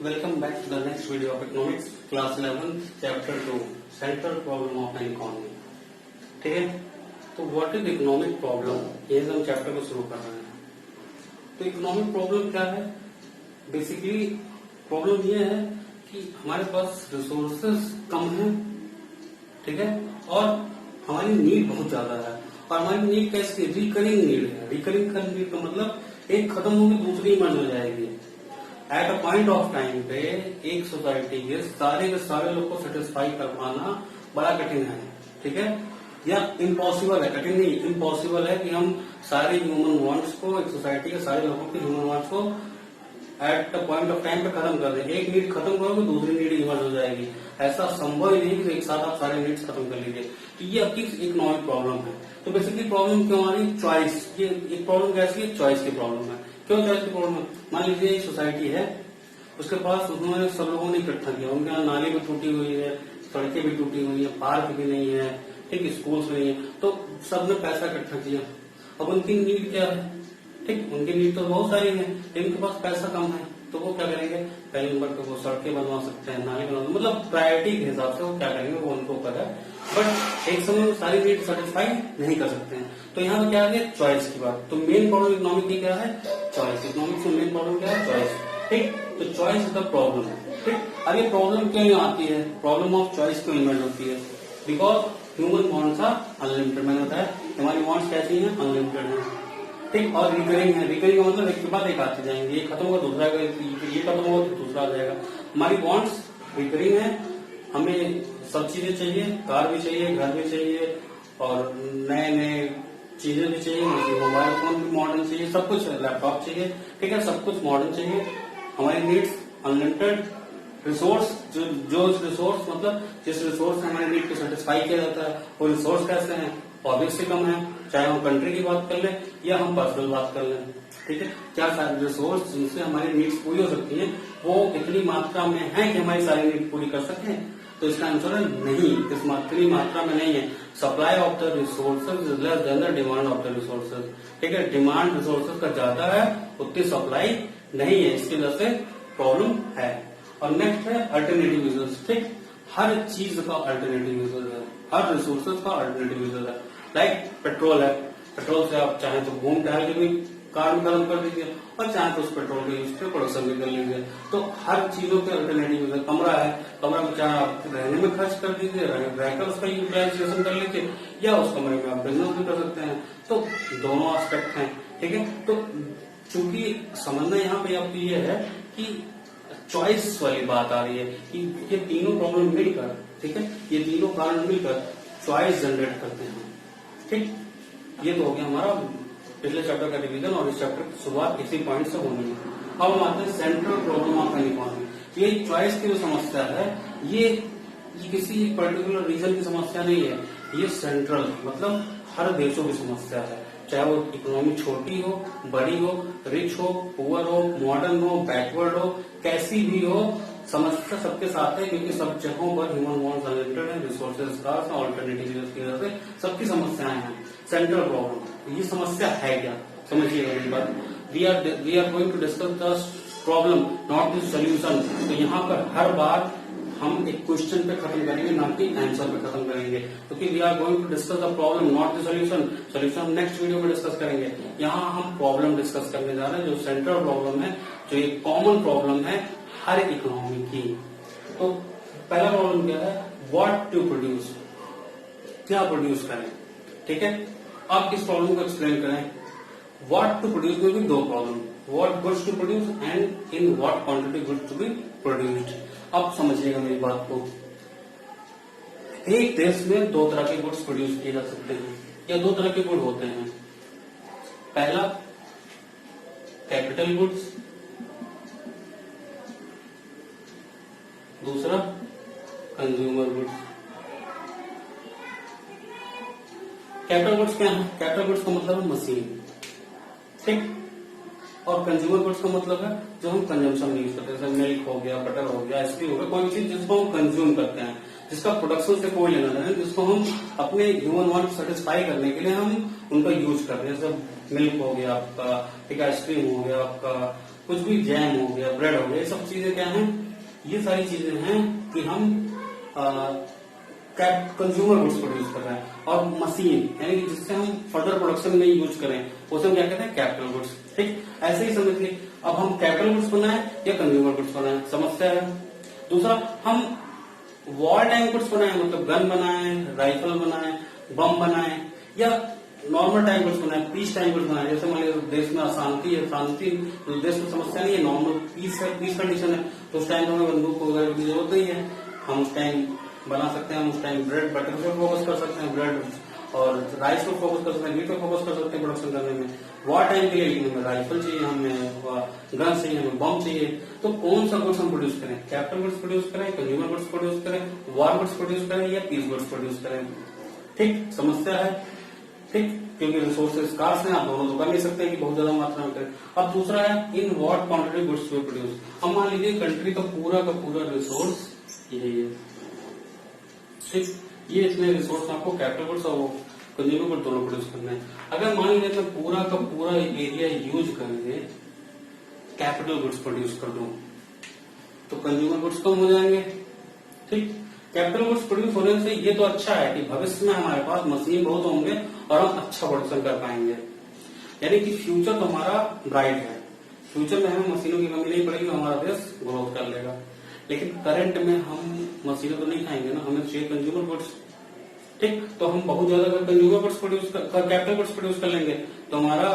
Welcome back to the next video of economics, class 11, chapter 2, central problem of an economy. ठीक है, तो what is economic problem, ये हम chapter को शुरू कर रहे हैं. तो इकोनॉमिक प्रॉब्लम क्या है? बेसिकली प्रॉब्लम ये है कि हमारे पास रिसोर्सेज कम है, ठीक है, और हमारी नीड बहुत ज्यादा है. और हमारी नीड कैसी है? रिकरिंग नीड है. रिकरिंग नीड का मतलब एक खत्म होगी दूसरी इमर्ज हो जाएगी. At a point of time पे एक सोसाइटी के सारे लोग को सेटिस्फाई कर पाना बड़ा कठिन है, ठीक है, या इम्पॉसिबल है. कठिन नहीं, इम्पॉसिबल है कि हम सारे ह्यूमन वांट्स को, एक सोसाइटी के सारे लोगों के ह्यूमन वांट्स को at the point of time पे खत्म कर दें. एक नीड खत्म करोगे दूसरी नीड इमर्ज हो जाएगी. ऐसा संभव ही नहीं कि एक साथ आप सारे नीड्स खत्म कर लीजिए. तो ये आपकी इकोनॉमिक प्रॉब्लम है. तो बेसिकली प्रॉब्लम क्यों आ रही? चॉइस. ये एक प्रॉब्लम कैसी है? चॉइस की प्रॉब्लम है. क्यों चॉइस की प्रॉब्लम है? मान लीजिए एक सोसाइटी है, उसके पास उन्होंने सब लोगों ने इकट्ठा किया, उनके यहाँ नाली भी टूटी हुई है, सड़कें भी टूटी हुई है, पार्क भी नहीं है, ठीक, स्कूल्स नहीं है, तो सबने पैसा इकट्ठा किया. अब उनकी नीड क्या है? ठीक, उनकी नीड तो बहुत सारी है, इनके पास पैसा कम है, तो वो क्या करेंगे? पहले नंबर पे वो सड़कें बनवा सकते हैं, नाली बनवा, मतलब प्रायोरिटी के हिसाब से वो क्या करेंगे वो उनको ऊपर है. बट एक समय में सारी नीड सेटिस्फाई नहीं कर सकते हैं. तो यहाँ पे क्या आ गया? चॉइस की बात. तो मेन प्रॉब्लम इकोनॉमिक की क्या है? चॉइस. इकोनॉमिक्स में मेन प्रॉब्लम क्या है? चॉइस. ठीक, तो चॉइस इज द प्रॉब्लम. ठीक, अब ये प्रॉब्लम क्यों आती है? प्रॉब्लम ऑफ चॉइस क्यों इन्वर्ट होती है? Because human wants are unlimited. मैंने बताया हमारी वांट्स कैसी हैं? अनलिमिटेड है. ठीक, और रिकरिंग है. रिकरिंग का मतलब एक के बाद एक आते जाएंगे, ये खत्म होगा दूसरा, ये खत्म होगा तो दूसरा आ जाएगा. हमारी वांट्स रिकरिंग है. हमें सब चीजें चाहिए, कार भी चाहिए, घर भी चाहिए, और नए नए चीजें भी चाहिए, मोबाइल फोन भी मॉडर्न चाहिए, सब कुछ, लैपटॉप चाहिए, ठीक है, सब कुछ मॉडर्न चाहिए. हमारी नीड्स अनलिमिटेड. रिसोर्स, जो रिसोर्स मतलब जिस रिसोर्स से हमारी नीड को सेटिस्फाई किया जाता है, वो रिसोर्स कैसे हैं? ऑब्वियसली कम है. चाहे हम कंट्री की बात कर लें या हम पर्सनल बात कर लें, ठीक है. क्या सारे रिसोर्स जिनसे हमारी नीड्स पूरी हो सकती है वो कितनी मात्रा में है कि हमारी सारी नीड पूरी कर सकें? तो इसका आंसर है नहीं, इस मात्रा में नहीं है. Supply of the resources is less than the demand of the resources. ठीक है, डिमांड रिसोर्सेज का ज्यादा है, उतनी सप्लाई नहीं है, इसकी वजह से प्रॉब्लम है. और नेक्स्ट है अल्टरनेटिव यूजेस. ठीक, हर चीज का अल्टरनेटिव यूजेस है, हर रिसोर्सेज का अल्टरनेटिव यूजेस है. लाइक पेट्रोल है, पेट्रोल से आप चाहे तो घूम टहल के भी कार में खत्म कर दीजिए, और चाहे तो उस पेट्रोल के यूज पे प्रोडक्शन भी कर लीजिए. तो हर चीजों के अल्टरनेटिव यूज है. कमरा है, कमरा में चाहे आप रहने में खर्च कर दीजिए, रहकर उसका यूटिलाइजेशन कर लीजिए, या उस कमरे में आप बिजनेस भी कर सकते हैं. तो दोनों एस्पेक्ट हैं, ठीक है. तो चूंकि समझना यहाँ पे आपको ये है कि चॉइस वाली बात आ रही है कि ये तीनों प्रॉब्लम मिलकर, ठीक है, ये तीनों कारण मिलकर चॉइस जनरेट करते हैं. ठीक, ये तो हो गया हमारा पिछले चैप्टर का रिवीजन, और इस चैप्टर की शुरुआत इसी पॉइंट से होनी है. अब हम आते हैं central problem of an economy. ये चॉइस की जो समस्या है, ये किसी पर्टिकुलर रीजन की समस्या नहीं है, ये सेंट्रल मतलब हर देशों की समस्या है. चाहे वो इकोनॉमी छोटी हो, बड़ी हो, रिच हो, पुअर हो, मॉडर्न हो, बैकवर्ड हो, कैसी भी हो, समस्या सबके साथ है, क्योंकि सब जगहों पर ह्यूमन वांट्स अनलिमिटेड है, रिसोर्सेज स्कार्स, अल्टरनेटिव की वजह से सबकी समस्याएं हैं. सेंट्रल प्रॉब्लम, ये समस्या है क्या? समझिएगा मेरी बात. We are going to discuss the problem, not the solution. तो यहाँ पर हर बार हम एक क्वेश्चन पे खत्म करेंगे, ना कि आंसर पे खत्म करेंगे, क्योंकि we are going to discuss the problem, not the solution. Solution हम नेक्स्ट वीडियो में डिस्कस करेंगे. यहाँ हम प्रॉब्लम डिस्कस करने जा रहे हैं, जो सेंट्रल प्रॉब्लम है, जो एक कॉमन प्रॉब्लम है हर इकोनॉमी की. तो पहला प्रॉब्लम क्या है? व्हाट टू प्रोड्यूस, क्या प्रोड्यूस करें, ठीक है. अब इस प्रॉब्लम को एक्सप्लेन करें. व्हाट टू प्रोड्यूस में भी दो problem, what goods to produce and in what quantity goods to be produced. अब समझिएगा मेरी बात को. एक देश में दो तरह के गुड्स प्रोड्यूस किए जा सकते हैं, या दो तरह के गुड होते हैं. पहला कैपिटल गुड्स, दूसरा कंज्यूमर गुड्स. कैपिटल गुड्स क्या है? कैपिटल गुड्स का मतलब है मशीन, ठीक, और कंज्यूमर गुड्स का मतलब है जो हम कंजम्पशन में यूज करते हैं, जैसे मिल्क हो गया, बटर हो गया, आइसक्रीम हो गया, कोई चीज जिसको हम कंज्यूम करते हैं, जिसका प्रोडक्शन से कोई लेना नहीं, जिसको हम अपने ह्यूमन वांट सेटिस्फाई करने के लिए हम उनका यूज करते हैं. जैसे मिल्क हो गया आपका, ठीक, आइसक्रीम हो गया आपका, कुछ भी जैम हो गया, ब्रेड हो गया, ये सब चीजें क्या हैं, ये सारी चीजें हैं कि हम कंज्यूमर गुड्स प्रोड्यूस कर रहे हैं। और मशीन यानी कि जिससे हम फर्दर प्रोडक्शन में यूज करें उसे हम क्या कहते हैं, कैपिटल गुड्स। ठीक, ऐसे ही समझिए अब हम कैपिटल गुड्स बनाए या कंज्यूमर गुड्स बनाए, समस्या है। दूसरा, हम वॉर टाइम गुड्स बनाए, मतलब गन बनाए, राइफल बनाए, बम बनाए, या नॉर्मल टाइम गुड्स बनाए, पीस टाइम गुड्स बनाए। जैसे मान लीजिए देश में अशांति है, शांति देश में समस्या नहीं है, नॉर्मल पीस है, पीस कंडीशन है, तो उस टाइम तो हमें बंदूक वगैरह की जरूरत नहीं है, हम उस टाइम बना सकते हैं। हम उस टाइम ब्रेड बटर पे फोकस कर सकते हैं, ब्रेड और राइस पे फोकस कर सकते हैं, मीट पे फोकस कर सकते हैं प्रोडक्शन करने में। वॉर टाइम के लिए लेकिन हमें राइफल चाहिए, हमें गन चाहिए, हमें बम चाहिए। तो कौन सा गुड्स हम प्रोड्यूस करें, कैपिटल गुड्स प्रोड्यूस करें, कंज्यूमर गुड्स प्रोड्यूस करें, वॉर गुड्स प्रोड्यूस करें, या पीस गुड्स प्रोड्यूस करें। ठीक, समस्या है। ठीक, क्योंकि रिसोर्सेज स्कार्स हैं, आप दोनों तो कर नहीं सकते कि बहुत ज्यादा मात्रा में करें। अब दूसरा है in what quantity goods we produce. अब मान लीजिए कंट्री का पूरा रिसोर्स यही है। ठीक, ये इतने रिसोर्स आपको कैपिटल गुड्स और कंज्यूमर गुड्स दोनों प्रोड्यूस करने हैं। अगर मान लीजिए मैं पूरा का पूरा एरिया यूज करके कैपिटल गुड्स प्रोड्यूस कर दूं तो कंज्यूमर गुड्स कम हो जाएंगे। ठीक, कैपिटल गुड्स प्रोड्यूस होने से ये तो अच्छा है कि भविष्य में हमारे पास मशीन बहुत होंगे और हम अच्छा प्रोडक्शन कर पाएंगे, यानी कि फ्यूचर तो हमारा ब्राइट है। फ्यूचर में हमें मशीनों की कमी नहीं पड़ेगी, हमारा देश ग्रोथ कर लेगा। लेकिन करंट में हम मशीनें तो नहीं खाएंगे ना, हमें चाहिए कंज्यूमर गुड्स। ठीक, तो हम बहुत ज्यादा consumer goods produce capital goods produce कर लेंगे तो हमारा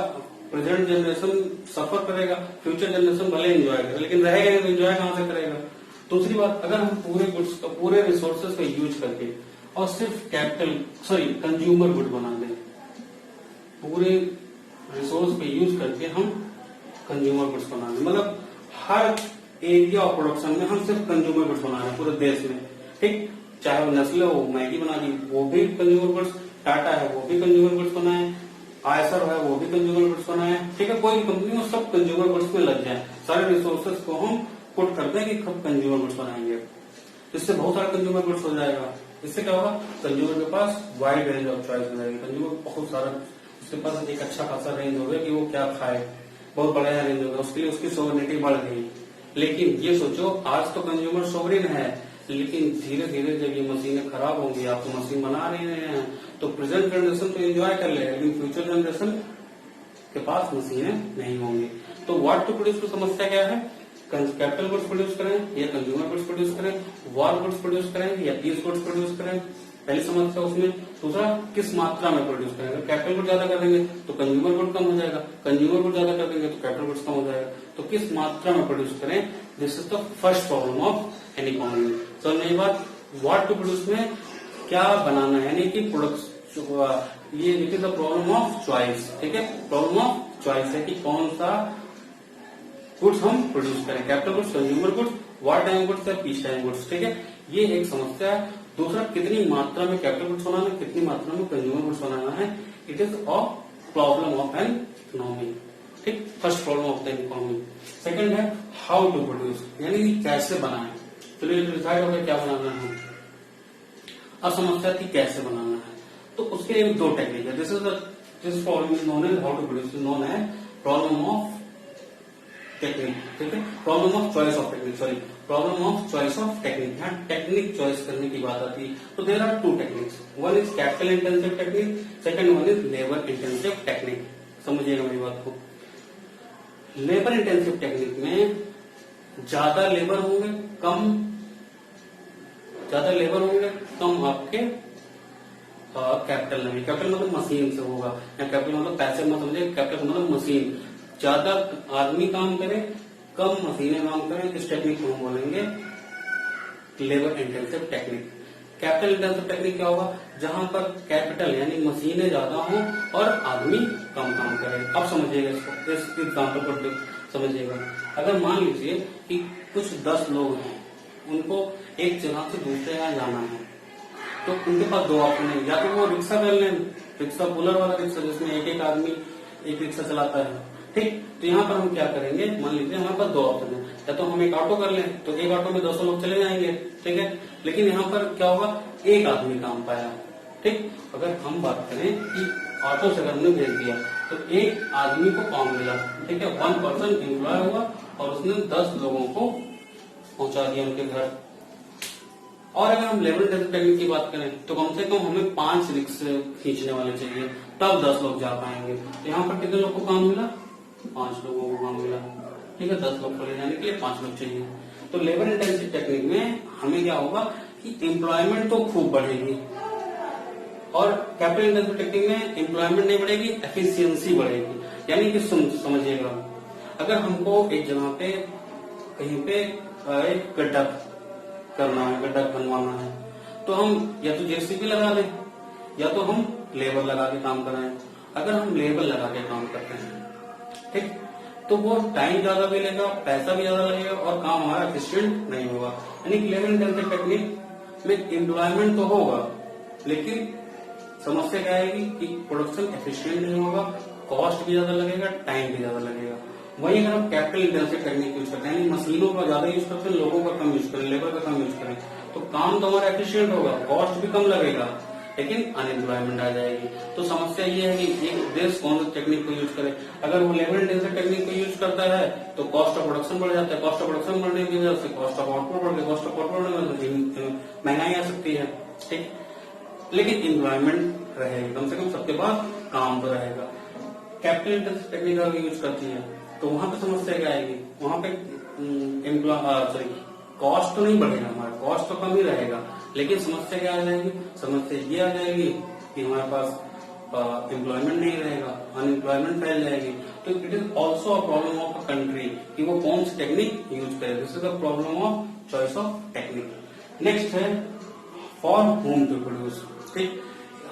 प्रेजेंट जनरेशन सफर करेगा, फ्यूचर जनरेशन भले एंजॉय करे लेकिन रहेगा नहीं तो एंजॉय कहां से करेगा। दूसरी बात, अगर हम पूरे गुड्स का पूरे रिसोर्सेज का यूज करके और सिर्फ कंज्यूमर गुड बना दें, पूरे रिसोर्स पे यूज करके हम कंज्यूमर गुड्स बना दें, मतलब हर एरिया ऑफ प्रोडक्शन में हम सिर्फ कंज्यूमर गुड्स बना रहे हैं पूरे देश में। ठीक, चाहे वो नेस्ले हो, मैगी बना दी, वो भी कंज्यूमर गुड्स, टाटा है वो भी कंज्यूमर गुड्स बनाए, आयसर है वो भी कंज्यूमर गुड्स बनाए। ठीक है, कोई कंपनी में सब कंज्यूमर गुड्स में लग जाए, सारे रिसोर्सेज को हम पुट करते हैं कि कब कंज्यूमर गुड्स बनाएंगे। इससे बहुत सारा कंज्यूमर गुड्स हो जाएगा। इससे क्या होगा, कंज्यूमर के पास वाइड रेंज ऑफ चॉइस हो जाएगी। कंज्यूमर बहुत सारा, उसके पास एक अच्छा खासा रेंज होगा कि वो क्या खाए, बहुत बड़ा रेंज होगा, उसके लिए उसकी सोवरेनिटी बढ़ गई। लेकिन ये सोचो, आज तो कंज्यूमर सोवरेन है, लेकिन धीरे धीरे जब ये मशीनें खराब होंगी, आप तो मशीन बना रहे हैं तो प्रेजेंट जनरेशन तो एंजॉय कर लेगा, लेकिन फ्यूचर जनरेशन के पास मशीनें नहीं होंगी। तो व्हाट टू प्रोड्यूस की समस्या क्या है, कैपिटल गुड्स प्रोड्यूस करें या कंज्यूमर गुड्स प्रोड्यूस करें, वॉर गुड्स प्रोड्यूस करें या पीस गुड्स प्रोड्यूस करें, पहली समस्या उसमें। दूसरा, किस मात्रा में प्रोड्यूस करें, अगर कैपिटल गुड ज्यादा कर देंगे तो कंज्यूमर गुड कम हो जाएगा, कंज्यूमर गुड ज्यादा कर देंगे तो कैपिटल गुड्स कम हो जाएगा। तो किस मात्रा में प्रोड्यूस करें, this is the first problem of any economy. तो नई बात, व्हाट टू प्रोड्यूस में क्या बनाना है, यानी कि प्रोडक्ट, ये it is the problem of choice. ठीक है, प्रॉब्लम ऑफ चॉइस है कि कौन सा गुड्स हम प्रोड्यूस करें, capital goods, consumer goods, war time goods या पीस टाइम गुड्स। ठीक है, ये एक समस्या है। दूसरा, कितनी मात्रा में कैपिटल गुड्स बनाना है, कितनी मात्रा में कंज्यूमर गुड्स बनाना है, it is a problem of an economy. ठीक, first problem of the economy. Second है हाउ टू प्रोड्यूस, यानी कैसे बनाएं। चलिए डिसाइड हो गया क्या बनाना है, अब समस्या थी कैसे बनाना है। तो उसके लिए दो टेक्निक है। This problem is known as how to produce, known है प्रॉब्लम ऑफ टेक्निक। ठीक है, problem of choice of technique, sorry problem of choice of technique. यहाँ टेक्निक चॉइस करने की बात आती है। तो there are two techniques, one is capital intensive technique, second one is labour intensive technique. समझिएगा मेरी बात को। लेबर इंटेंसिव टेक्निक में ज्यादा लेबर होंगे, कम आपके कैपिटल लगेंगे। कैपिटल मतलब मशीन से होगा, या कैपिटल मतलब पैसे मत समझिए, कैपिटल मतलब मशीन। ज्यादा आदमी काम करे, कम मशीनें काम करें, इस टेक्निक को हम बोलेंगे labour intensive technique. Capital intensive technique क्या होगा, जहां पर कैपिटल यानी मशीनें ज्यादा हों और आदमी कम काम करे। अब समझिएगा इसको, इस एग्जाम्पल पर समझिएगा। अगर मान लीजिए कि कुछ 10 लोग हैं, उनको एक जगह से दूसरे जगह जाना है, तो उनके पास दो ऑप्शन है, या तो वो रिक्शा कर लें, रिक्शा पुलर वाला रिक्शा जिसमें एक एक आदमी एक रिक्शा चलाता है। ठीक, तो यहाँ पर हम क्या करेंगे, मान लीजिए हमारे पास दो ऑप्शन है, या तो हम एक ऑटो कर लें तो एक ऑटो में 200 लोग चले जाएंगे। ठीक है, लेकिन यहाँ पर क्या होगा, एक आदमी काम पाया। ठीक, अगर हम बात करें कि ऑटो से अगर हमने भेज दिया तो एक आदमी को काम मिला। ठीक है, 1 पर्सन एम्प्लॉय हुआ और उसने 10 लोगों को पहुंचा दिया उनके घर। और अगर हम लेबर इंटेंसिव टेक्निक की बात करें तो कम से कम हमें 5 रिक्शे खींचने वाले चाहिए, तब 10 लोग जा पाएंगे। तो यहाँ पर कितने लोग को काम मिला? 5 लोगों को काम मिला। ठीक है, 10 लोग को ले जाने के लिए 5 लोग चाहिए। तो लेबर इंटेंसिव टेक्निक में हमें क्या होगा कि एम्प्लॉयमेंट तो खूब बढ़ेगी, और कैपिटल इंटेंसिव टेक्निक में एम्प्लॉयमेंट नहीं बढ़ेगी, एफिशिएंसी बढ़ेगी। यानी कि समझिएगा, अगर हमको एक जगह पे कहीं पे एक गड्ढा करना है, गड्ढा बनवाना है, तो हम या तो जेसीबी लगा लें या तो हम लेबर लगा के काम कराएं। अगर हम लेबर लगा के काम करते हैं, ठीक, तो वो टाइम ज्यादा भी लेगा, पैसा भी ज्यादा लगेगा और काम हमारा एफिशिएंट नहीं होगा। यानी कि लेबर इंटेंसिव टेक्निक में एम्प्लॉयमेंट तो होगा, लेकिन समस्या क्या आएगी कि प्रोडक्शन एफिशिएंट नहीं होगा, कॉस्ट भी ज्यादा लगेगा, टाइम भी ज्यादा लगेगा। वहीं अगर हम कैपिटल इंटेंसिव टेक्निक यूज करते हैं, मशीनों का ज्यादा यूज करते हैं, लोगों का कम यूज करें, लेबर का कम यूज करें, तो काम तो हमारा एफिशिएंट होगा, कॉस्ट भी कम लगेगा, लेकिन अनएम्प्लॉयमेंट आ जाएगी। तो समस्या ये है कि एक देश कौन सी टेक्निक को यूज करे। अगर वो लेबर इंटेंसिव टेक्निक को यूज करता है तो कॉस्ट ऑफ प्रोडक्शन बढ़ जाता है, कॉस्ट ऑफ प्रोडक्शन बढ़ने की वजह से कॉस्ट ऑफ आउटपुट बढ़ गया, कॉस्ट ऑफ आउटपुट बढ़ने की वजह से महंगाई आ सकती है। ठीक, लेकिन एम्प्लॉयमेंट रहेगी, कम से कम सबके पास काम तो रहेगा। कैपिटल इंटेंसिव टेक्निक अगर यूज करती है तो वहां पे समस्या क्या आएगी, वहां पे कॉस्ट तो नहीं बढ़ेगा, हमारा कॉस्ट तो कम ही रहेगा, लेकिन समस्या क्या आ जाएगी, समस्या ये आ जाएगी कि हमारे पास एम्प्लॉयमेंट नहीं रहेगा, अनएम्प्लॉयमेंट फैल जाएगी। तो it is also a problem of a country कि वो कौन सी टेक्निक यूज करे। This is a problem of choice of technique. Next है फॉर होम टू प्रोड्यूस। ठीक,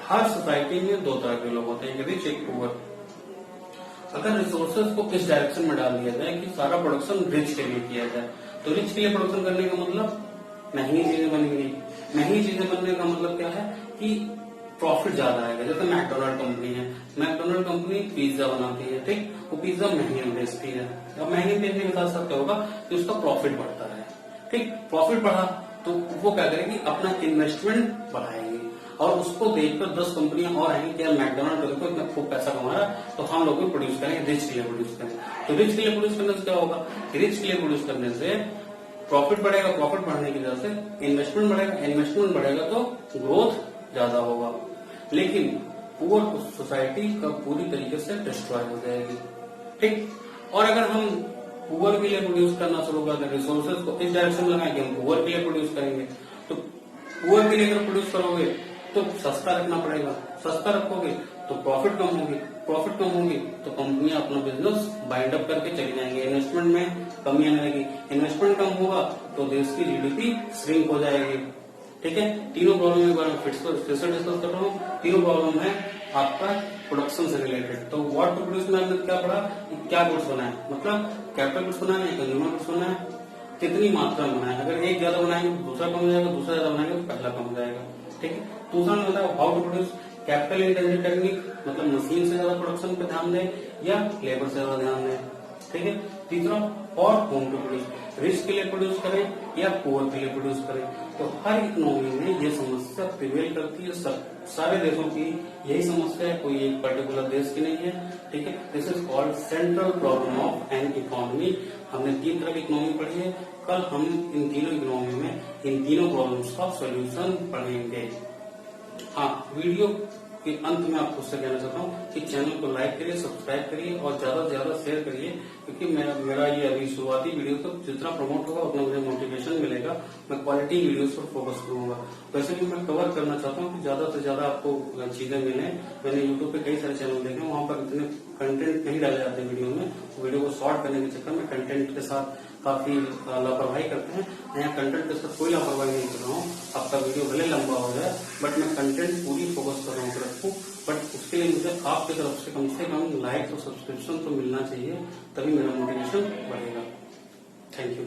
हर सोसाइटी में 2 तरह के लोग होते हैं, एक रिच एक पुअर। अगर रिसोर्सेज को इस डायरेक्शन में डाल दिया जाए कि सारा प्रोडक्शन रिच के लिए किया जाए, तो रिच के लिए प्रोडक्शन करने का मतलब महंगी चीजें बनेंगी। महंगी चीजें बनने का मतलब क्या है कि प्रॉफिट ज्यादा आएगा। जैसे मैकडोनल्ड कंपनी है, मैकडोनल्ड कंपनी पिज्जा बनाती है, ठीक, वो पिज्जा महंगे में बेचती है। अब महंगे बेचने के साथ साथ क्या होगा कि उसका प्रॉफिट बढ़ता है। ठीक, प्रॉफिट बढ़ा तो वो क्या करेगी, अपना इन्वेस्टमेंट बढ़ाएगी, और उसको देखकर 10 कंपनियां और आएंगी कि यार मैकडोनल्ड देखो इतना खूब पैसा कमा रहा है, तो हम लोग भी प्रोड्यूस करेंगे, रिच के लिए प्रोड्यूस करेंगे। तो रिच के लिए प्रोड्यूस करने से क्या होगा, रिच के लिए प्रोड्यूस करने से प्रॉफिट बढ़ेगा, प्रॉफिट बढ़ने की वजह से इन्वेस्टमेंट बढ़ेगा, इन्वेस्टमेंट बढ़ेगा तो ग्रोथ ज्यादा होगा। लेकिन पुअर सोसाइटी का पूरी तरीके से डिस्ट्रॉय हो जाएगी। ठीक, और अगर हम पुअर के लिए प्रोड्यूस करना शुरू कर दें, रिसोर्सेज को इस डायरेक्शन में लगाएंगे, हम पुअर के लिए प्रोड्यूस करेंगे, तो पुअर के लिए अगर प्रोड्यूस करोगे तो सस्ता रखना पड़ेगा, सस्ता रखोगे तो प्रॉफिट कम होगी, प्रॉफिट कम होगी तो कंपनियां अपना बिजनेस बाइंड अप करके चली जाएंगी, इन्वेस्टमेंट में कमी आने लगेगी, इन्वेस्टमेंट कम होगा तो देश की जीडीपी श्रिंक हो जाएगी। ठीक है, तीनों प्रॉब्लम के बारे में फिर से डिस्कस कर रहा हूँ। तीनों प्रॉब्लम है आपका प्रोडक्शन से रिलेटेड। तो व्हाट टू प्रोड्यूस में हमने क्या पढ़ा, क्या गुड्स बनाए, मतलब कैपिटल गुड्स बनाए या कंज्यूमर गुड्स बनाए, कितनी मात्रा में बनाए। अगर एक ज्यादा बनाएंगे तो दूसरा कम हो जाएगा, दूसरा ज्यादा बनाएंगे तो पहला कम हो जाएगा। ठीक है, दूसरा मतलब how to produce capital intensive technique, मतलब मशीन से ज्यादा प्रोडक्शन पे ध्यान दें या लेबर से ज्यादा ध्यान दें। ठीक है, तीसरा और होम टू प्रोड्यूस, रिच के लिए प्रोड्यूस करें या पुअर के लिए प्रोड्यूस करें। तो हर इकोनॉमी में ये समस्या प्रिवेल करती है, सारे देशों की यही समस्या है, कोई एक पर्टिकुलर देश की नहीं है। ठीक है, this is called central problem of an economy. हमने 3 तरह की इकोनॉमी पढ़ी है, कल हम इन तीनों इकोनॉमी में इन तीनों प्रॉब्लम्स का सोल्यूशन पढ़ेंगे। हाँ, वीडियो के अंत में आपको उससे कहना चाहता हूँ कि चैनल को लाइक करिए, सब्सक्राइब करिए और ज्यादा से ज्यादा शेयर करिए, क्योंकि मेरा ये अभी शुरुआती वीडियो तो जितना प्रमोट होगा उतना मुझे मोटिवेशन मिलेगा। मैं क्वालिटी वीडियोस पर फोकस करूंगा। वैसे भी मैं कवर करना चाहता हूँ कि ज्यादा से ज्यादा आपको चीजें मिले। मैंने यूट्यूब पे कई सारे चैनल देखे, वहां पर इतने कंटेंट नहीं डाले जाते वीडियो में, वीडियो को शॉर्ट करने के चक्कर में कंटेंट के साथ काफी लापरवाही करते हैं। यहाँ कंटेंट के साथ कोई लापरवाही नहीं कर रहा हूँ, आपका वीडियो भले लंबा हो जाए बट मैं कंटेंट पूरी फोकस कर रहा हूँ रखूँ। बट उसके लिए मुझे आपकी तरफ से कम लाइक और सब्सक्रिप्शन तो मिलना चाहिए, तभी मेरा मोटिवेशन बढ़ेगा। Thank you.